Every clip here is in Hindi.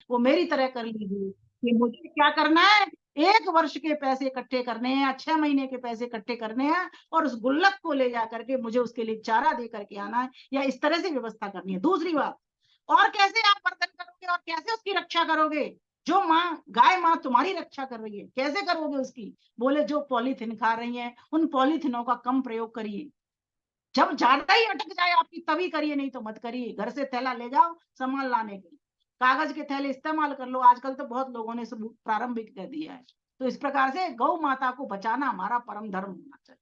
वो मेरी तरह कर लीजिए कि मुझे क्या करना है, 1 वर्ष के पैसे इकट्ठे करने हैं या 6 महीने के पैसे इकट्ठे करने हैं और उस गुल्लक को ले जा करके मुझे उसके लिए चारा दे करके आना है, या इस तरह से व्यवस्था करनी है। दूसरी बात, और कैसे आप वर्तन करोगे और कैसे उसकी रक्षा करोगे? जो माँ, गाय माँ तुम्हारी रक्षा कर रही है, कैसे करोगे उसकी? बोले जो पॉलीथीन खा रही हैं उन पॉलीथीनों का कम प्रयोग करिए, जब ज्यादा ही अटक जाए आपकी तभी करिए, नहीं तो मत करिए। घर से थैला ले जाओ सामान लाने के लिए, कागज के थैले इस्तेमाल कर लो, आजकल तो बहुत लोगों ने सब प्रारंभिक कर दिया है। तो इस प्रकार से गौ माता को बचाना हमारा परम धर्म होना चाहिए,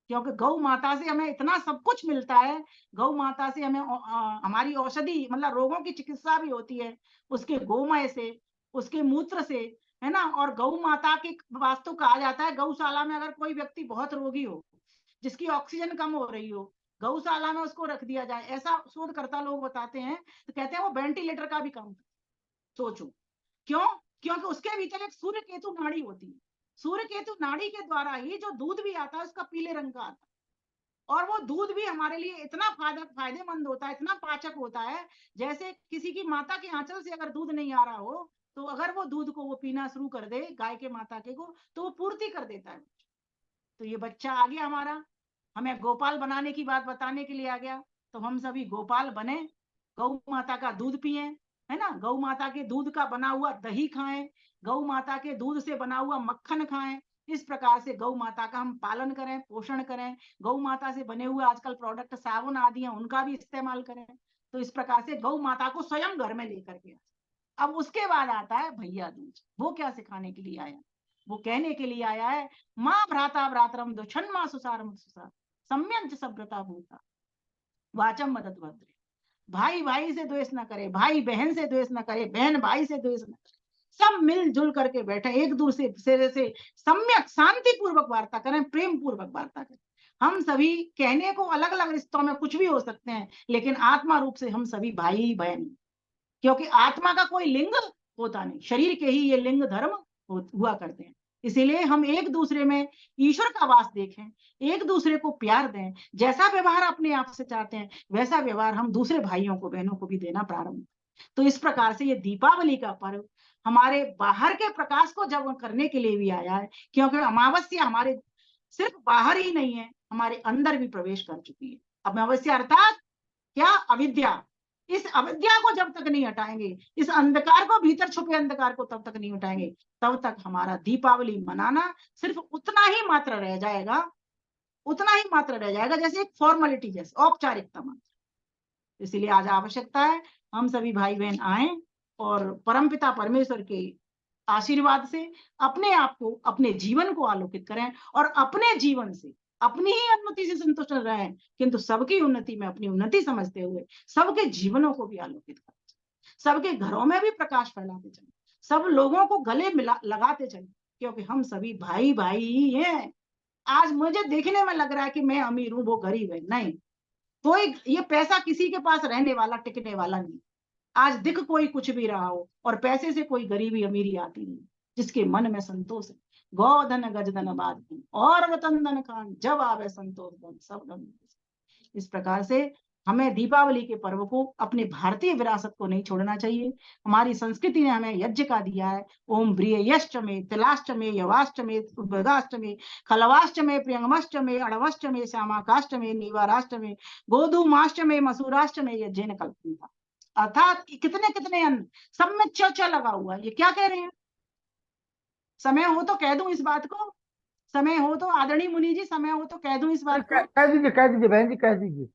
क्योंकि गौ माता से हमें इतना सब कुछ मिलता है। गौ माता से हमें हमारी औषधि मतलब रोगों की चिकित्सा भी होती है, उसके गोमय से, उसके मूत्र से, है ना। और गौ माता के वास्तु कहा जाता है, गौशाला में अगर कोई व्यक्ति बहुत रोगी हो, जिसकी ऑक्सीजन कम हो रही हो, गौशाला में उसको रख दिया जाए, ऐसा शोधकर्ता लोग बताते हैं। तो कहते हैं वो वेंटिलेटर का भी काम। सोचो क्यों? क्योंकि उसके भीतर एक सूर्य केतु नाड़ी होती है। सूर्य केतु नाड़ी के द्वारा ही जो दूध भी आता है उसका पीले रंग का आता है, और वो दूध भी हमारे लिए इतना फायदेमंद होता है, इतना पाचक होता है। जैसे किसी की माता के आंचल से अगर दूध नहीं आ रहा हो, तो अगर वो दूध को वो पीना शुरू कर दे गाय के माता के को, तो वो पूर्ति कर देता है। तो ये बच्चा आ गया हमारा, हमें गोपाल बनाने की बात बताने के लिए आ गया। तो हम सभी गोपाल बने, गौ माता का दूध पिए, है ना, गौ माता के दूध का बना हुआ दही खाएं, गौ माता के दूध से बना हुआ मक्खन खाएं। इस प्रकार से गौ माता का हम पालन करें, पोषण करें। गौ माता से बने हुए आजकल प्रोडक्ट साबुन आदि हैं, उनका भी इस्तेमाल करें। तो इस प्रकार से गौ माता को स्वयं घर में लेकर के। अब उसके बाद आता है भैया दूज। वो क्या सिखाने के लिए आया? वो कहने के लिए आया है, माँ भ्राता भ्रातरम दो छन्मा सुसारम सुसार सम्यंच सभ्रता भूता वाचम मदद भद्रे। भाई भाई से द्वेष न करे, भाई बहन से द्वेष न करे, बहन भाई से द्वेष न करे, सब मिलजुल करके बैठे, एक दूसरे से सम्यक शांति पूर्वक वार्ता करें, प्रेम पूर्वक वार्ता करें। हम सभी कहने को अलग अलग रिश्तों में कुछ भी हो सकते हैं, लेकिन आत्मा रूप से हम सभी भाई बहन, क्योंकि आत्मा का कोई लिंग होता नहीं, शरीर के ही ये लिंग धर्म हुआ करते हैं। इसीलिए हम एक दूसरे में ईश्वर का वास देखें, एक दूसरे को प्यार दें, जैसा व्यवहार अपने आप से चाहते हैं वैसा व्यवहार हम दूसरे भाइयों को बहनों को भी देना प्रारंभ। तो इस प्रकार से ये दीपावली का पर्व हमारे बाहर के प्रकाश को जब करने के लिए भी आया है, क्योंकि अमावस्या हमारे सिर्फ बाहर ही नहीं है, हमारे अंदर भी प्रवेश कर चुकी है। अमावस्या अर्थात क्या? अविद्या। इस अविद्या को जब तक नहीं हटाएंगे, इस अंधकार को, भीतर छुपे अंधकार को तब तक नहीं हटाएंगे, तब तक हमारा दीपावली मनाना सिर्फ उतना ही मात्र रह जाएगा, उतना ही मात्र रह जाएगा, जैसे एक फॉर्मेलिटी, जैसे औपचारिकता मात्र। इसीलिए आज आवश्यकता है हम सभी भाई बहन आए और परमपिता परमेश्वर के आशीर्वाद से अपने आप को, अपने जीवन को आलोकित करें, और अपने जीवन से अपनी ही उन्नति से संतुष्ट रहे, किंतु सबकी उन्नति में अपनी उन्नति समझते हुए सबके जीवनों को भी आलोकित करें, सबके घरों में भी प्रकाश फैलाते चले, सब लोगों को गले मिला लगाते चले, क्योंकि हम सभी भाई भाई ही हैं। आज मुझे देखने में लग रहा है कि मैं अमीर हूं वो गरीब है, नहीं। कोई ये पैसा किसी के पास रहने वाला टिकने वाला नहीं। आज दिख कोई कुछ भी रहा हो, और पैसे से कोई गरीबी अमीरी आती नहीं, जिसके मन में संतोष है। गौधन गजधन बाद और वतन धन खान, जब आवे संतोष धन सब धन। इस प्रकार से हमें दीपावली के पर्व को, अपने भारतीय विरासत को नहीं छोड़ना चाहिए। हमारी संस्कृति ने हमें यज्ञ का दिया है। ओम ब्रियश्चमे तिलाश्चमे यवाश्चमे उद्भगाश्चमे खलवाश्चमे प्रियंगमश्चमे अड़वश्चमे श्यामाकाश्चमे नीवाराश्चमे गोधूमाश्चमे मसूराश्चमे यज्ञेन कल्पनीता। अर्थात कितने कितने अन्न, सब में च च लगा हुआ है। ये क्या कह रहे हैं? समय हो तो कह दूं इस बात को, समय हो तो आदरणीय मुनि जी, समय हो तो कह दूं इस बात को। कह दीजिए बहन जी, कह दीजिए।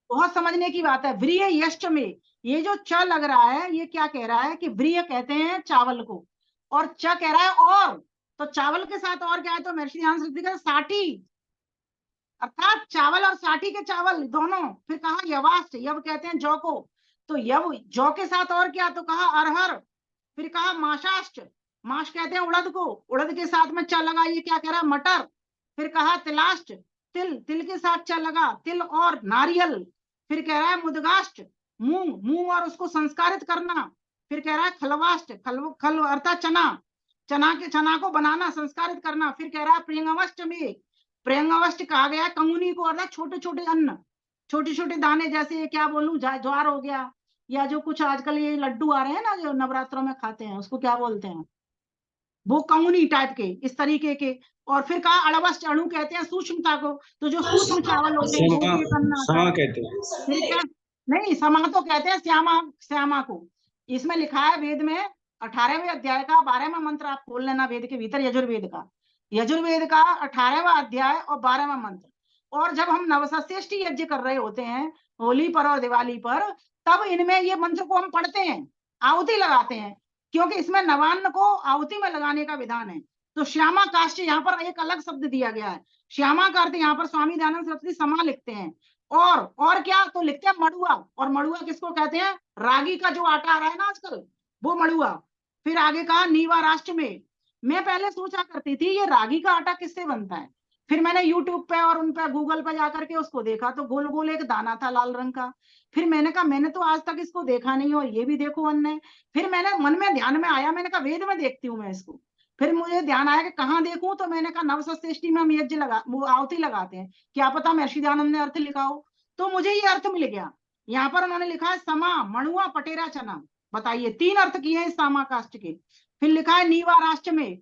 बहुत समझने की बात है। व्रिय यश्च में ये जो च लग रहा है, ये क्या कह रहा है कि व्रिय कहते हैं चावल को, और च कह रहा है और। तो चावल के साथ और क्या है? तो महर्षि ध्यान से साठी, अर्थात चावल और साठी के चावल दोनों। फिर कहा यवास्ट, यव कहते हैं जौ को, तो यव जौ के साथ और क्या? तो कहा अरहर। फिर कहा माशाष्ट, माश कहते हैं उड़द को, उड़द के साथ में च लगा, ये क्या कह रहा है? मटर। फिर कहा तिलाष्ट, तिल, तिल के साथ च लगा, तिल और नारियल। फिर कह रहा है मुदगाष्ट, मूंग, मूंग और उसको संस्कारित करना। फिर कह रहा है खलवाष्ट, खल खल अर्थात चना, चना को बनाना, संस्कारित करना। फिर कह रहा है प्रियंगावष्ट में, प्रियंगावष्ट कहा गया कंगुनी को, अर्थात छोटे छोटे अन्न, छोटे छोटे दाने, जैसे क्या बोलूं, ज्वार हो गया, या जो कुछ आजकल ये लड्डू आ रहे हैं ना जो नवरात्रों में खाते हैं, उसको क्या बोलते हैं, वो कौनी टाइप के इस तरीके के। और फिर कहा अड़वस अणु कहते हैं सूक्ष्मता को, तो जो सूक्ष्म चावल होते हैं वो समा भी एक अन्न आता समा है। कहते हैं। फिर क्या, नहीं समा तो कहते हैं श्यामा, श्यामा को। इसमें लिखा है वेद में 18वें अध्याय का 12वां मंत्र, आप खोल लेना वेद के भीतर, यजुर्वेद का 18वां अध्याय और 12वां मंत्र। और जब हम नवसस्येष्टि यज्ञ कर रहे होते हैं होली पर और दिवाली पर, तब इनमें ये मंत्र को हम पढ़ते हैं, आहुति लगाते हैं, क्योंकि इसमें नवान्न को आहुति में लगाने का विधान है। तो श्यामा काष्ठ यहाँ पर एक अलग शब्द दिया गया है। श्यामा का अर्थ यहाँ पर स्वामी दयानंद सरस्वती समा लिखते हैं। और क्या तो लिखते हैं मड़ुआ, और मड़ुआ किसको कहते हैं, रागी का जो आटा आ रहा है ना आजकल, वो मड़ुआ। फिर आगे कहा नीवा राष्ट्र में। मैं पहले सोचा करती थी ये रागी का आटा किससे बनता है, फिर मैंने यूट्यूब पे और उन पे गूगल पे जाकर के उसको देखा, तो गोल गोल एक दाना था लाल रंग का। फिर मैंने कहा मैंने तो आज तक इसको देखा नहीं, और ये भी देखो अन्न है। फिर मैंने मन में ध्यान में आया, मैंने कहा वेद में देखती हूँ मैं इसको। फिर मुझे ध्यान आया कि कहाँ देखूं, तो मैंने कहा नवसस्येष्टि में हम यज्ञ लगा वो आहुति लगाते हैं, क्या पता महर्षि दयानंद ने अर्थ लिखा हो। तो मुझे ये अर्थ मिल गया। यहाँ पर उन्होंने लिखा है समा मणुआ पटेरा चना। बताइए 3 अर्थ किए हैं इस सामा काष्ठ के। फिर लिखा है नीवा राष्ट्र में।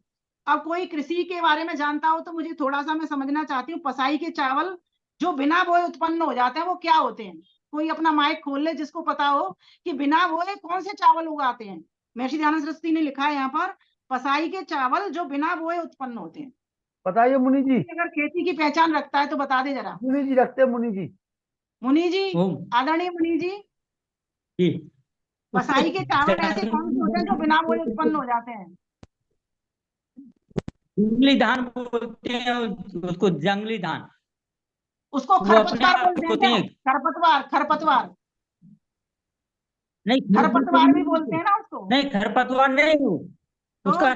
अब कोई कृषि के बारे में जानता हो तो मुझे थोड़ा सा मैं समझना चाहती हूँ, पसाई के चावल जो बिना बोए उत्पन्न हो जाते हैं वो क्या होते हैं, कोई अपना माइक खोल ले जिसको पता हो कि बिना बोए कौन से चावल उगाते हैं। महर्षि दयानंद सरस्वती ने लिखा है यहाँ पर पसाई के चावल जो बिना बोए उत्पन्न होते हैं। बताइए मुनि जी। अगर खेती की पहचान रखता है तो बता दे जरा। मुनि जी रखते हैं मुनि जी। मुनि जी, ओम आदरणीय मुनि जी, जी। उसको पसाई के चावल ऐसे कौन से होते हैं जो बिना बोए उत्पन्न हो जाते हैं। जंगली धान बोलते हैं, उसको जंगली धान, उसको वो अपने खरपतवार आप बोलते हैं होते क्या, हैं। खरपतवार, खरपतवार, नहीं खरपतवार भी बोलते हैं ना उसको। नहीं, खरपतवार नहीं हो तो उसका।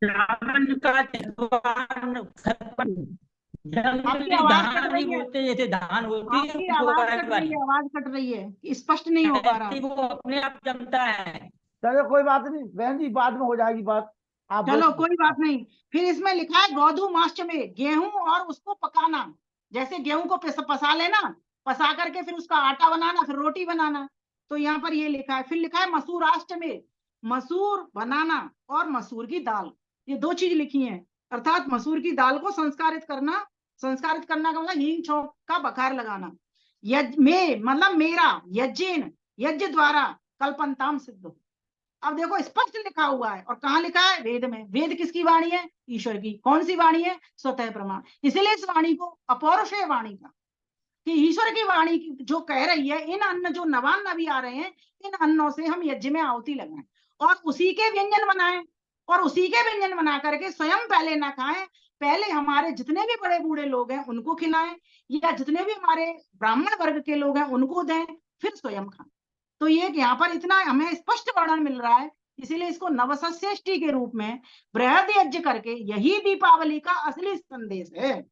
श्रावण का त्योहार आपकी जंगली आवाज कट धान ही रही है, बोलते हैं, जैसे धान होती है आपकी वो आवाज वाइट कट रही वाली, है, आवाज कट रही है, स्पष्ट नहीं हो पा रहा। ऐसे वो अपने आप जमता है। चलो कोई बात नहीं बहन जी, बाद में हो जाएगी बात। आप चलो बोलिए। कोई बात नहीं। फिर इसमें लिखा है गौधू माष्ट में, गेहूं और उसको पकाना, जैसे गेहूं को पसा लेना, पसा करके फिर उसका आटा बनाना, फिर रोटी बनाना। तो यहाँ पर ये लिखा है। फिर लिखा है मसूराष्ट में, मसूर बनाना और मसूर की दाल, ये 2 चीज लिखी हैं। अर्थात मसूर की दाल को संस्कारित करना, संस्कारित करना का मतलब हींग छोंक का बखार लगाना। यज्ञ में मतलब मेरा यज्ञेन, यज्ञ द्वारा कल्पनताम सिद्ध हो। अब देखो स्पष्ट लिखा हुआ है, और कहाँ लिखा है, वेद में। वेद किसकी वाणी है, ईश्वर की। कौन सी वाणी है, स्वतः प्रमाण। इसलिए इस वाणी को अपौरुषेय वाणी का, कि ईश्वर की वाणी जो कह रही है इन अन्न जो नवान्न अभी आ रहे हैं, इन अन्नों से हम यज्ञ में आहुति लगाएं और उसी के व्यंजन बनाएं, और उसी के व्यंजन बना करके स्वयं पहले ना खाएं, पहले हमारे जितने भी बड़े बूढ़े लोग हैं उनको खिलाएं, या जितने भी हमारे ब्राह्मण वर्ग के लोग हैं उनको दें, फिर स्वयं खाएं। तो ये यहाँ पर इतना हमें स्पष्ट वर्णन मिल रहा है। इसीलिए इसको नवसस्येष्टि के रूप में बृहद यज्ञ करके, यही दीपावली का असली संदेश है,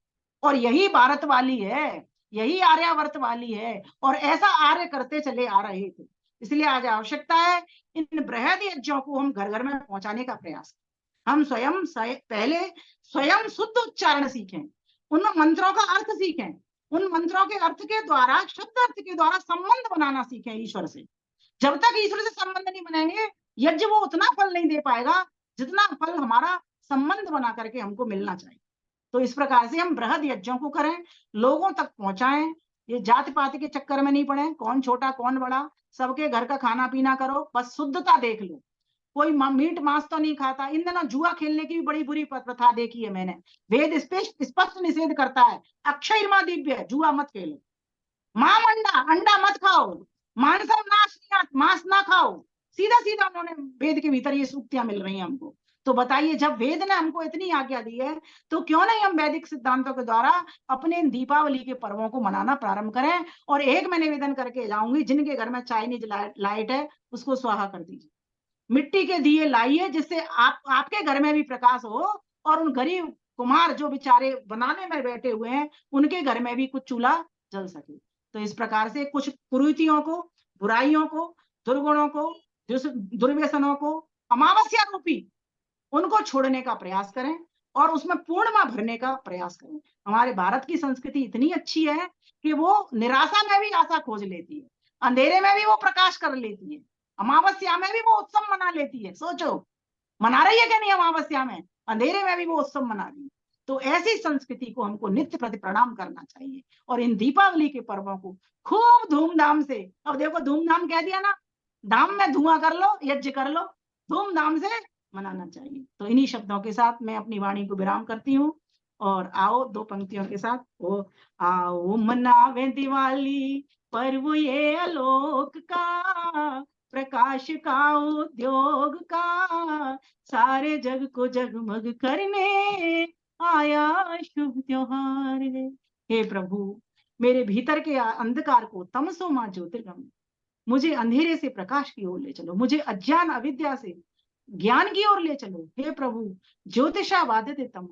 और यही भारत वाली है, यही आर्यावर्त वाली है, और ऐसा आर्य करते चले आ रहे थे। इसलिए आज आवश्यकता है इन बृहद यज्ञों को हम घर घर में पहुंचाने का प्रयास करें। हम स्वयं पहले स्वयं शुद्ध उच्चारण सीखें, उन मंत्रों का अर्थ सीखें, उन मंत्रों के अर्थ के द्वारा, शब्द अर्थ के द्वारा संबंध बनाना सीखें ईश्वर से। जब तक ईश्वर से संबंध नहीं बनाएंगे, यज्ञ वो उतना फल नहीं दे पाएगा जितना फल हमारा संबंध बना करके हमको मिलना चाहिए। तो इस प्रकार से हम बृहद यज्ञों को करें, लोगों तक पहुंचाएं, ये जाति पाति के चक्कर में नहीं पड़े, कौन छोटा कौन बड़ा, सबके घर का खाना पीना करो, बस शुद्धता देख लो। कोई मीट मांस तो नहीं खाता। इन दिनों जुआ खेलने की भी बड़ी बुरी प्रथा देखी है मैंने। वेद स्पष्ट निषेध करता है, अक्षय दिव्य, जुआ मत खेलो। माम अंडा, अंडा मत खाओ, मांसम नाश, मांस ना खाओ। सीधा सीधा उन्होंने वेद के भीतर ये सूक्तियां मिल रही हैं हमको। तो बताइए जब वेद ने हमको इतनी आज्ञा दी है, तो क्यों नहीं हम वैदिक सिद्धांतों के द्वारा अपने दीपावली के पर्वों को मनाना प्रारंभ करें। और एक मैं निवेदन करके जाऊंगी, जिनके घर में चाइनीज लाइट है उसको स्वाहा कर दीजिए, मिट्टी के दिए लाइए, जिससे आपके घर में भी प्रकाश हो, और उन गरीब कुम्हार जो बेचारे बनाने में बैठे हुए हैं उनके घर में भी कुछ चूल्हा जल सके। तो इस प्रकार से कुछ कुरीतियों को, बुराइयों को, दुर्गुणों को, दुर्व्यसनों को, अमावस्या रूपी उनको छोड़ने का प्रयास करें, और उसमें पूर्णिमा भरने का प्रयास करें। हमारे भारत की संस्कृति इतनी अच्छी है कि वो निराशा में भी आशा खोज लेती है। अंधेरे में भी वो प्रकाश कर लेती है, अमावस्या में भी वो उत्सव मना लेती है। सोचो, मना रही है क्या नहीं अमावस्या में, अंधेरे में भी वो उत्सव मना रही है। तो ऐसी संस्कृति को हमको नित्य प्रति प्रणाम करना चाहिए और इन दीपावली के पर्वों को खूब धूमधाम से, अब देखो धूमधाम कह दिया ना, धाम में धुआं कर लो, यज्ञ कर लो, धूमधाम से मनाना चाहिए। तो इन्हीं शब्दों के साथ मैं अपनी वाणी को विराम करती हूँ और आओ दो पंक्तियों के साथ, ओ आओ मनावे दिवाली पर्व ये आलोक का, प्रकाश का उद्योग का, सारे जग को जगमग करने आया शुभ त्योहार है। हे प्रभु, मेरे भीतर के अंधकार को तमसो मां ज्योतिर्गम, मुझे अंधेरे से प्रकाश की ओर ले चलो, मुझे अज्ञान अविद्या से ज्ञान की ओर ले चलो। हे प्रभु, ज्योतिषा वादते तम,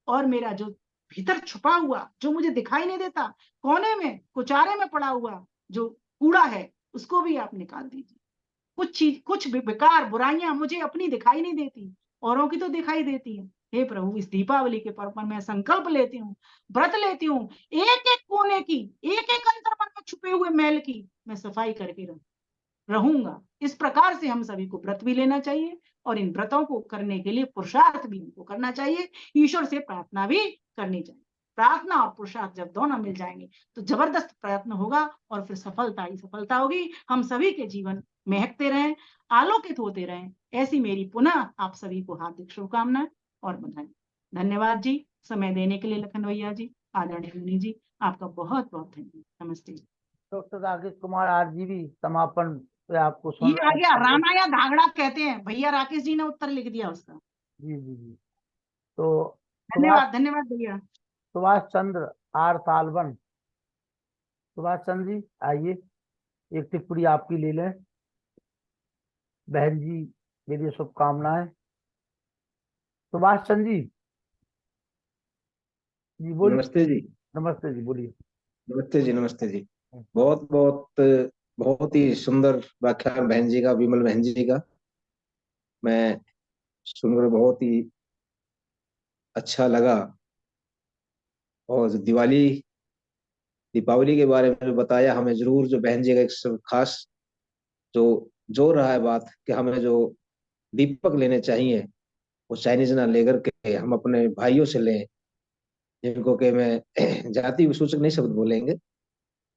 और मेरा जो भीतर छुपा हुआ, जो मुझे दिखाई नहीं देता, कोने में कुचारे में पड़ा हुआ जो कूड़ा है, उसको भी आप निकाल दीजिए। कुछ बेकार बुराइयां मुझे अपनी दिखाई नहीं देती, औरों की तो दिखाई देती है। हे प्रभु, इस दीपावली के पर्व पर मैं संकल्प लेती हूँ, व्रत लेती हूँ, एक एक कोने की, एक एक अंतर्मन में छुपे हुए मैल की मैं सफाई करके रहूंगा। इस प्रकार से हम सभी को व्रत भी लेना चाहिए और इन व्रतों को करने के लिए पुरुषार्थ भी हमको करना चाहिए, ईश्वर से प्रार्थना भी करनी चाहिए। प्रार्थना और पुरुषार्थ जब दोनों मिल जाएंगे तो जबरदस्त प्रयत्न होगा और फिर सफलता ही सफलता होगी। हम सभी के जीवन महकते रहें, आलोकित होते रहें, ऐसी मेरी पुनः आप सभी को हार्दिक शुभकामनाएं और बधाई। धन्यवाद जी, समय देने के लिए लखन भैया जी, आदरणीय मुनि जी, आपका बहुत बहुत धन्यवाद। नमस्ते। Doctor Rakesh Kumar R G भी समापन पे आपको सुन ये आ रहे गया, हैं। राणा या धागड़ा कहते हैं, भैया राकेश जी ने उत्तर लिख दिया उसका। जी जी जी। तो धन्यवाद धन्यवाद भैया। सुभाष चंद्र आर सालवन, सुभाष चंद्र जी आइए, एक टिप्पणी आपकी ले लें। बहन जी मेरी शुभकामनाएं। सुभाष चंद्र जी बोलिए। नमस्ते जी। नमस्ते जी, बोलिए। नमस्ते जी। नमस्ते जी। बहुत बहुत बहुत ही सुंदर व्याख्यान बहन जी का, विमल बहन जी का। मैं सुनकर बहुत ही अच्छा लगा। और जो दीपावली के बारे में बताया हमें, जरूर जो बहन जी का एक खास जो जोर रहा है बात कि हमें जो दीपक लेने चाहिए वो चाइनीज ना लेकर के हम अपने भाइयों से लें, जिनको कि मैं जाति सूचक नहीं शब्द बोलेंगे,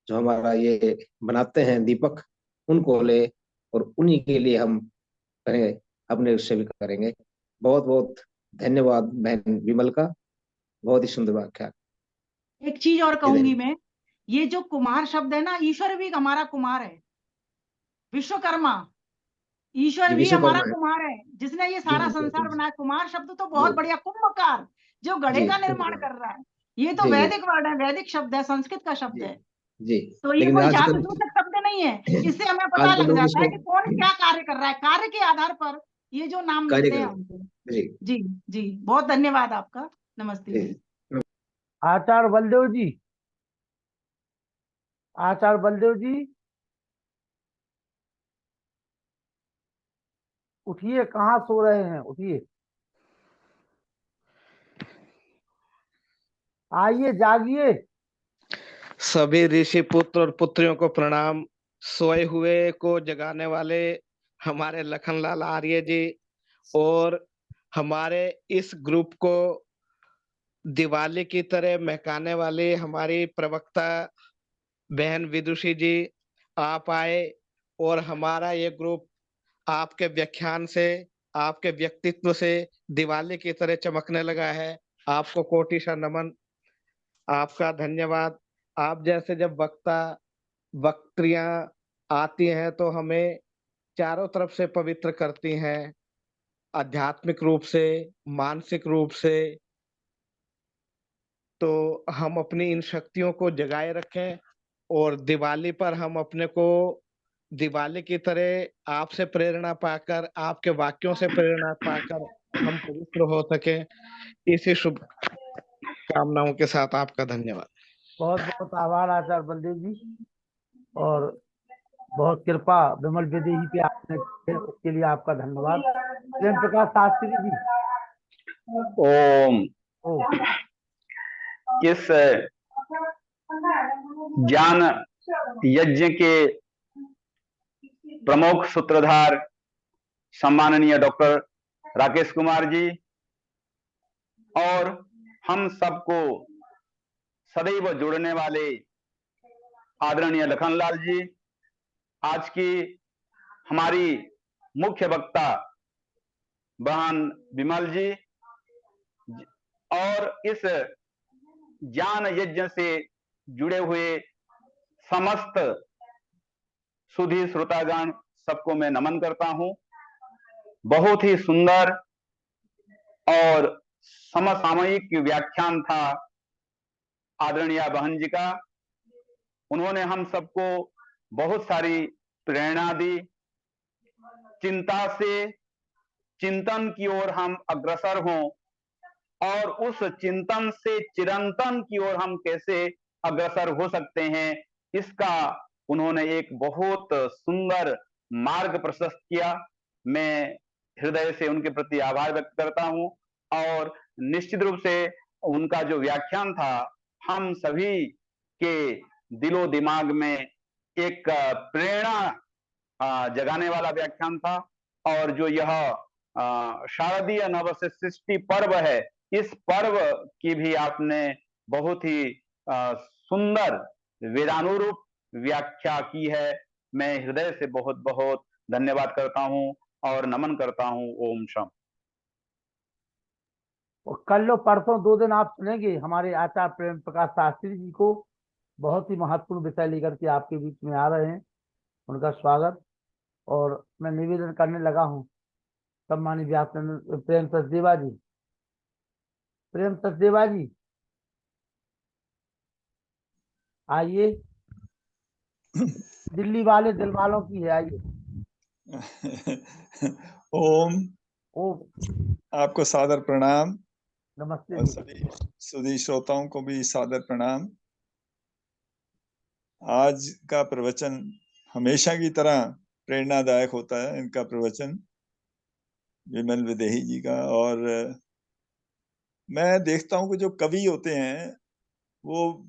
जो हमारा ये बनाते हैं दीपक, उनको ले और उन्हीं के लिए हम करें, अपने उससे भी करेंगे। बहुत बहुत धन्यवाद बहन विमल का, बहुत ही सुंदर व्याख्या। एक चीज और कहूंगी मैं, ये जो कुमार शब्द है ना, ईश्वर भी हमारा कुमार है, विश्वकर्मा, ईश्वर जी भी हमारा विश्वकर्मा है। कुमार है, जिसने ये जी सारा जी संसार जी बनाया। कुमार शब्द तो जी बहुत बढ़िया, कुंभकार जो घड़े जी का निर्माण कुंभकर्ण। कर रहा है, ये तो जी जी वैदिक वर्ड है, वैदिक शब्द है, संस्कृत का शब्द जी है। जी। तो ये लेकिन कोई जाति आजकल सूचक शब्द नहीं है, इससे हमें पता आजकल लग लोग जाता इसको है कि कौन क्या कार्य कर रहा है, कार्य के आधार पर ये जो नाम कार्य मिलते हैं करें। हमको। जी जी जी, बहुत धन्यवाद आपका। नमस्ते जी। जी। आचार्य बलदेव जी, आचार्य बलदेव जी उठिए, कहाँ सो रहे हैं, उठिए, आइए जागिए। सभी ऋषि पुत्र और पुत्रियों को प्रणाम। सोए हुए को जगाने वाले हमारे लखनलाल आर्य जी और हमारे इस ग्रुप को दिवाली की तरह महकाने वाली हमारी प्रवक्ता बहन विदुषी जी, आप आए और हमारा ये ग्रुप आपके व्याख्यान से, आपके व्यक्तित्व से दिवाली की तरह चमकने लगा है। आपको कोटि सा नमन, आपका धन्यवाद। आप जैसे जब वक्त्रियां आती हैं तो हमें चारों तरफ से पवित्र करती हैं, आध्यात्मिक रूप से, मानसिक रूप से। तो हम अपनी इन शक्तियों को जगाए रखें और दिवाली पर हम अपने को दिवाली की तरह आपसे प्रेरणा पाकर, आपके वाक्यों से प्रेरणा पाकर हम पवित्र हो सकें। इसी शुभ कामनाओं के साथ आपका धन्यवाद। बहुत बहुत आभार आचार्य बलदेव जी, और बहुत कृपा विमल विदेही पे आपने की है, उसके लिए आपका धन्यवाद। प्रेम प्रकाश शास्त्री जी। ओम। ओ इस ज्ञान यज्ञ के प्रमुख सूत्रधार सम्माननीय डॉक्टर राकेश कुमार जी और हम सबको सदैव जोड़ने वाले आदरणीय लखनलाल जी, आज की हमारी मुख्य वक्ता बहन विमल जी और इस ज्ञान यज्ञ से जुड़े हुए समस्त सुधी श्रोतागण सबको मैं नमन करता हूं। बहुत ही सुंदर और समसामयिक व्याख्यान था आदरणीय बहन जी का। उन्होंने हम सबको बहुत सारी प्रेरणा दी। चिंता से चिंतन की ओर हम अग्रसर हों और उस चिंतन से चिरंतन की ओर हम कैसे अग्रसर हो सकते हैं, इसका उन्होंने एक बहुत सुंदर मार्ग प्रशस्त किया। मैं हृदय से उनके प्रति आभार व्यक्त करता हूं और निश्चित रूप से उनका जो व्याख्यान था हम सभी के दिलो दिमाग में एक प्रेरणा जगाने वाला व्याख्यान था। और जो यह शारदीय नवसृष्टि पर्व है, इस पर्व की भी आपने बहुत ही सुंदर वेदानुरूप व्याख्या की है। मैं हृदय से बहुत बहुत धन्यवाद करता हूं और नमन करता हूं। ओम शम। और कल लो परसों 2 दिन आप सुनेंगे हमारे आचार्य प्रेम प्रकाश शास्त्री जी को, बहुत ही महत्वपूर्ण विषय लेकर के आपके बीच में आ रहे हैं। उनका स्वागत। और मैं निवेदन करने लगा हूँ सम्मानित व्याख्यान प्रेम सचदेवा जी, प्रेम सचदेवा जी आइए। दिल्ली वाले दिल वालों की है, आइए। ओम। ओम। आपको सादर प्रणाम। नमस्ते और जी। सभी सुधी श्रोताओं को भी सादर प्रणाम। आज का प्रवचन हमेशा की तरह प्रेरणादायक होता है, इनका प्रवचन विमल विदेही जी का। और मैं देखता हूँ कि जो कवि होते हैं वो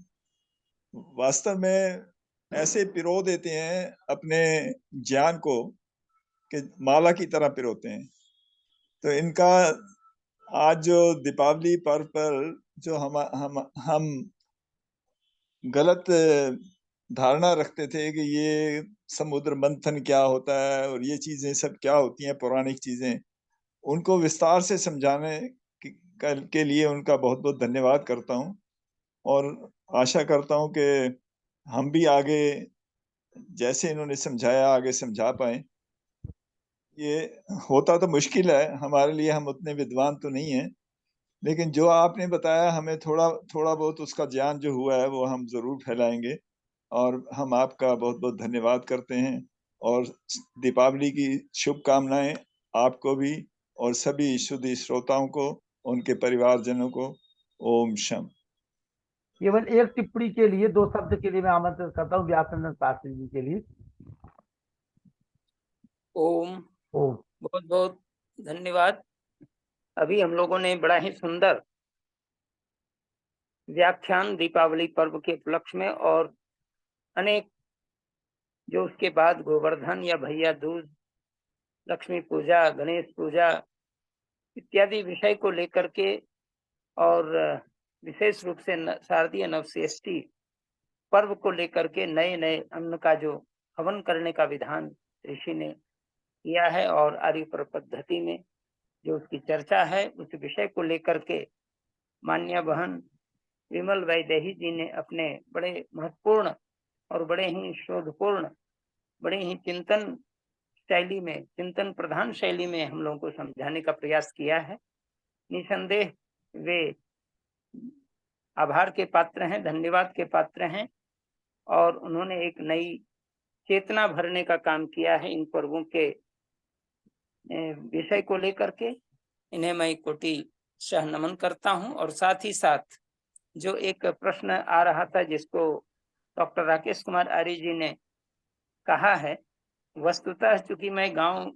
वास्तव में ऐसे पिरो देते हैं अपने ज्ञान को कि माला की तरह पिरोते हैं। तो इनका आज जो दीपावली पर्व पर जो हम गलत धारणा रखते थे कि ये समुद्र मंथन क्या होता है और ये चीजें सब क्या होती हैं, पौराणिक चीजें, उनको विस्तार से समझाने के लिए उनका बहुत बहुत धन्यवाद करता हूँ। और आशा करता हूँ कि हम भी आगे जैसे इन्होंने समझाया आगे समझा पाए। ये होता तो मुश्किल है हमारे लिए, हम उतने विद्वान तो नहीं हैं, लेकिन जो आपने बताया हमें थोड़ा थोड़ा बहुत उसका ज्ञान जो हुआ है वो हम जरूर फैलाएंगे। और हम आपका बहुत बहुत धन्यवाद करते हैं और दीपावली की शुभकामनाएं आपको भी और सभी शुद्ध श्रोताओं को, उनके परिवारजनों को। ओम शम। केवल एक टिप्पणी के लिए 2 शब्द के लिए मैं आमंत्रित करता हूँ व्यासनंदन शास्त्री जी के लिए। ओम। ओम। बहुत बहुत धन्यवाद। अभी हम लोगों ने बड़ा ही सुंदर व्याख्यान दीपावली पर्व के उपलक्ष्य में और अनेक जो उसके बाद गोवर्धन या भैया दूज, लक्ष्मी पूजा, गणेश पूजा इत्यादि विषय को लेकर के और विशेष रूप से शारदीय नवसृष्टि पर्व को लेकर के नए नए अन्न का जो हवन करने का विधान ऋषि ने किया है और आर्य पर पद्धति में जो उसकी चर्चा है, उस विषय को लेकर के माननीय बहन विमल वैदेही जी ने अपने बड़े महत्वपूर्ण और बड़े ही शोधपूर्ण, बड़े ही चिंतन शैली में, चिंतन प्रधान शैली में हम लोगों को समझाने का प्रयास किया है। निसंदेह वे आभार के पात्र हैं, धन्यवाद के पात्र हैं और उन्होंने एक नई चेतना भरने का काम किया है इन पर्वों के विषय को लेकर के। इन्हें मैं कोटि सह नमन करता हूं। और साथ ही साथ जो एक प्रश्न आ रहा था जिसको डॉक्टर राकेश कुमार आर्य जी ने कहा है, वस्तुतः चूंकि मैं गांव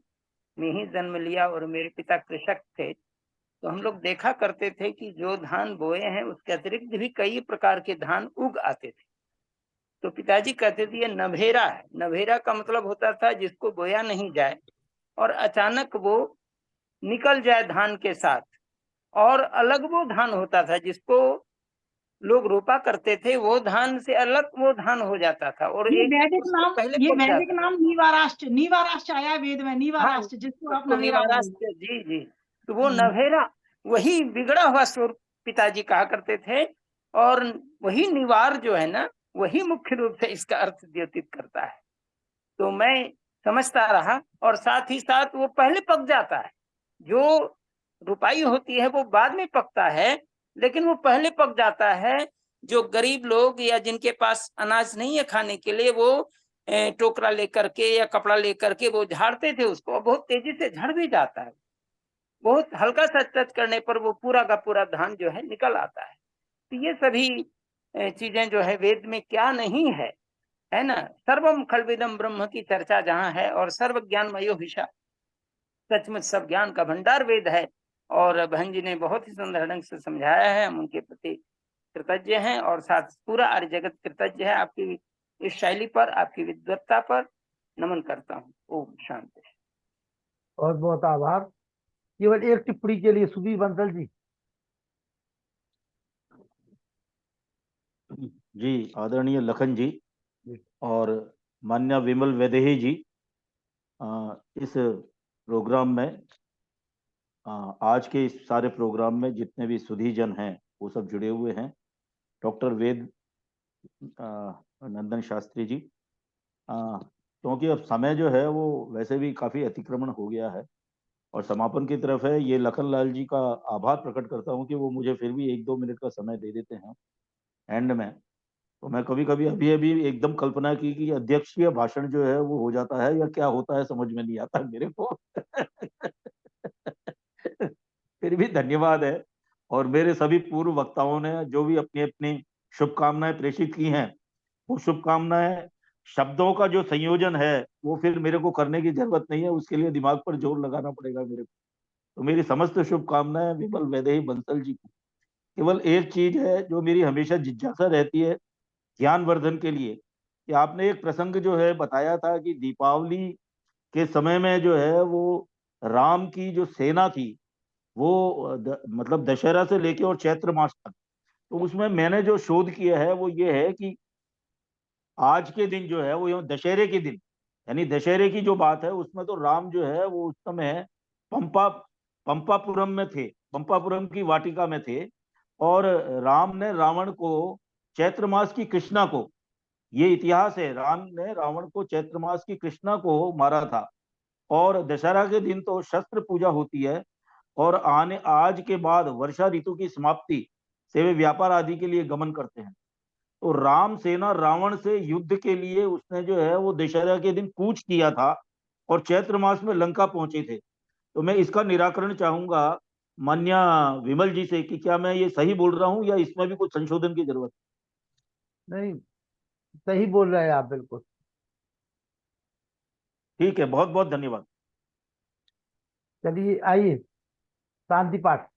में ही जन्म लिया और मेरे पिता कृषक थे, तो हम लोग देखा करते थे कि जो धान बोए हैं उसके अतिरिक्त भी कई प्रकार के धान उग आते थे। तो पिताजी कहते थे ये नभेरा है। नभेरा का मतलब होता था जिसको बोया नहीं जाए और अचानक वो निकल जाए धान के साथ, और अलग वो धान होता था जिसको लोग रोपा करते थे, वो धान से अलग वो धान हो जाता था और ये एक वैदिक उससे नाम, पहले ये पक वैदिक जाता। नाम नीवाराष्ट्र, नीवाराष्ट्र आया है वेद में, हाँ, नीवाराष्ट्र, जिसको आप उसको नवेरा बोल रहे निवाराष्ट्र, जी जी। तो वो हैं। नभेरा, वही बिगड़ा हुआ स्वरूप पिताजी कहा करते थे, और वही निवार जो है ना, वही मुख्य रूप से इसका अर्थ द्योतित करता है। तो मैं समझता रहा, और साथ ही साथ वो पहले पक जाता है। जो रुपाई होती है वो बाद में पकता है, लेकिन वो पहले पक जाता है। जो गरीब लोग या जिनके पास अनाज नहीं है खाने के लिए, वो टोकरा लेकर के या कपड़ा लेकर के वो झाड़ते थे उसको, और बहुत तेजी से झड़ भी जाता है। बहुत हल्का सा टच करने पर वो पूरा का पूरा धान जो है निकल आता है। तो ये सभी चीजें जो है वेद में क्या नहीं है ना। सर्वम खल्विदम ब्रह्म की चर्चा जहाँ है, और सर्व ज्ञान मयो हिषा, सचमुच सब ज्ञान का भंडार वेद है। और बहन जी ने बहुत ही सुंदर ढंग से समझाया है, हम उनके प्रति कृतज्ञ हैं, और साथ पूरा आर्य जगत कृतज्ञ है आपकी इस शैली पर, आपकी विद्वत्ता पर नमन करता हूँ। ओम शांति। बहुत बहुत आभार। केवल एक टिप्पणी के लिए सुधीर बंसल जी। जी, आदरणीय लखन जी और मान्य विमल वैदेही जी, इस प्रोग्राम में, आज के इस सारे प्रोग्राम में जितने भी सुधी जन हैं वो सब जुड़े हुए हैं। डॉक्टर वेद नंदन शास्त्री जी, क्योंकि अब समय जो है वो वैसे भी काफी अतिक्रमण हो गया है और समापन की तरफ है, ये लखन लाल जी का आभार प्रकट करता हूँ कि वो मुझे फिर भी 1-2 मिनट का समय दे देते हैं एंड में। तो मैं कभी कभी अभी अभी एकदम कल्पना की कि अध्यक्षीय भाषण जो है वो हो जाता है या क्या होता है, समझ में नहीं आता मेरे को। फिर भी धन्यवाद है। और मेरे सभी पूर्व वक्ताओं ने जो भी अपनी अपनी शुभकामनाएं प्रेषित की हैं, वो शुभकामनाएं शब्दों का जो संयोजन है वो फिर मेरे को करने की जरूरत नहीं है, उसके लिए दिमाग पर जोर लगाना पड़ेगा मेरे को। तो मेरी समस्त शुभकामनाएं विमल वैदेही बंसल जी को। केवल एक चीज है जो मेरी हमेशा जिज्ञासा रहती है ज्ञान वर्धन के लिए, कि आपने एक प्रसंग जो है बताया था कि दीपावली के समय में जो है वो राम की जो सेना थी वो मतलब दशहरा से लेके और चैत्र मास तक, तो उसमें मैंने जो शोध किया है वो ये है कि आज के दिन जो है वो दशहरे के दिन, यानी दशहरे की जो बात है उसमें तो राम जो है वो उस समय पंपा पंपापुरम में थे, पंपापुरम की वाटिका में थे, और राम ने रावण को चैत्र मास की कृष्णा को, ये इतिहास है, राम ने रावण को चैत्र मास की कृष्णा को मारा था। और दशहरा के दिन तो शस्त्र पूजा होती है, और आने आज के बाद वर्षा ऋतु की समाप्ति से वे व्यापार आदि के लिए गमन करते हैं। तो राम सेना रावण से युद्ध के लिए उसने जो है वो दशहरा के दिन कूच किया था और चैत्र मास में लंका पहुंचे थे। तो मैं इसका निराकरण चाहूंगा मान्य विमल जी से कि क्या मैं ये सही बोल रहा हूँ या इसमें भी कुछ संशोधन की जरूरत है? नहीं, सही बोल रहे हैं आप, बिल्कुल ठीक है, बहुत बहुत धन्यवाद। चलिए आइए शांति पाठ।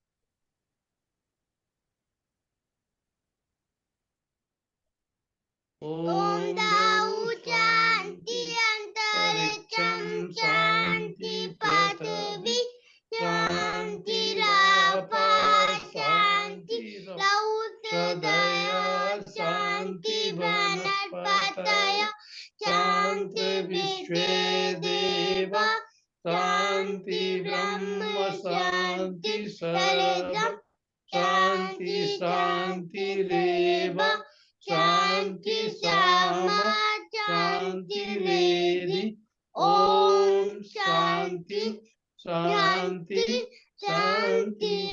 ओम दाऊ शांति अंतरिक्षम शांति पृथ्वी शांति रापा शांति सदय शांति वनस्पतय शांति विश्वे देवा शांति ब्रह्म शांति सर्वम शांति शांति रेव शांति श्यामा शांति वेदी। ओम शांति शांति शांति।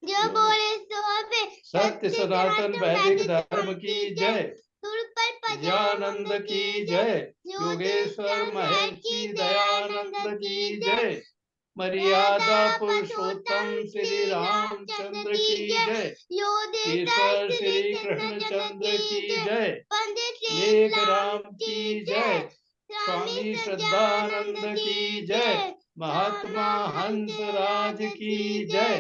जो बोले सोबे सत्य सनातन वैदिक धर्म की जय। दयानंद की जय। योगेश्वर महर्षि दयानंद की जय। मर्यादा पुरुषोत्तम श्री रामचंद्र की जय। ईश्वर श्री कृष्णचंद्र की जय। लेख राम की जय। स्वामी श्रद्धानंद की जय। महात्मा हंसराज की जय।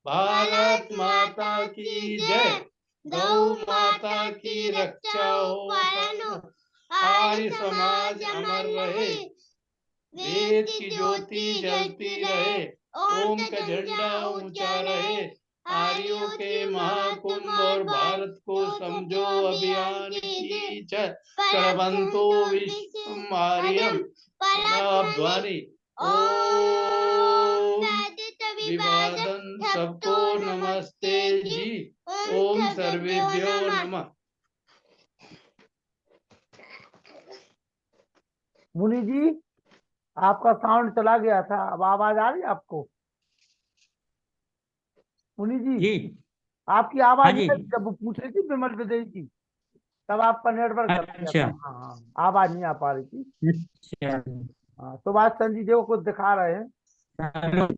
भारत माता की जय। गौ माता की रक्षा हो परनु, आर्य समाज अमर रहे, वेद की ज्योति जलती रहे, ओम का झंडा ऊंचा रहे, आर्यों के महाकुंभ और भारत को समझो अभियान की जय, प्रबंतो विश्व आर्यम ध्वनि, ओम विवादन सबको नमस्ते जी, ओम सर्वेभ्यो नमः। मुनि जी, आपका साउंड चला गया था, अब आवाज आ रही है आपको? मुनि जी, जी आपकी हाँ आवाज जी। नहीं, जब वो पूछ रही थी विमल विदेश जी, तब आपका नेटवर्क चला गया अच्छा था। हाँ हाँ, आवाज नहीं आ पा रही थी। अच्छा। हाँ, सुभाष चंद्र जी देखो कुछ दिखा रहे हैं, हाँ,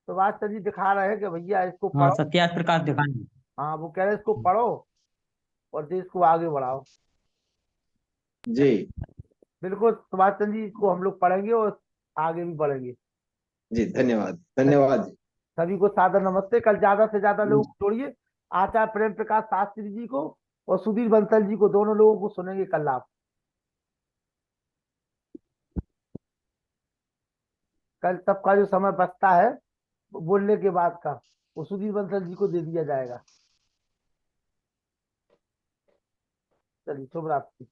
सुभाष चंद्र जी दिखा रहे हैं कि भैया इसको पढ़ो। सत्याग्रह प्रकाश दिखाना। हाँ, वो कह रहे हैं इसको पढ़ो और देश को आगे बढ़ाओ। जी बिल्कुल सुभाष चंद्र जी, इसको हम लोग पढ़ेंगे और आगे भी बढ़ेंगे। जी, धन्यवाद धन्यवाद। सभी को सादर नमस्ते। कल ज्यादा से ज्यादा लोग जोड़िए, आचार्य प्रेम प्रकाश शास्त्री जी को और सुधीर बंसल जी को, दोनों लोगों को सुनेंगे कल आप। कल सबका जो समय बचता है बोलने के बाद का, वो सुधीर बंसल जी को दे दिया जाएगा। चलिए, शुभ रात्रि।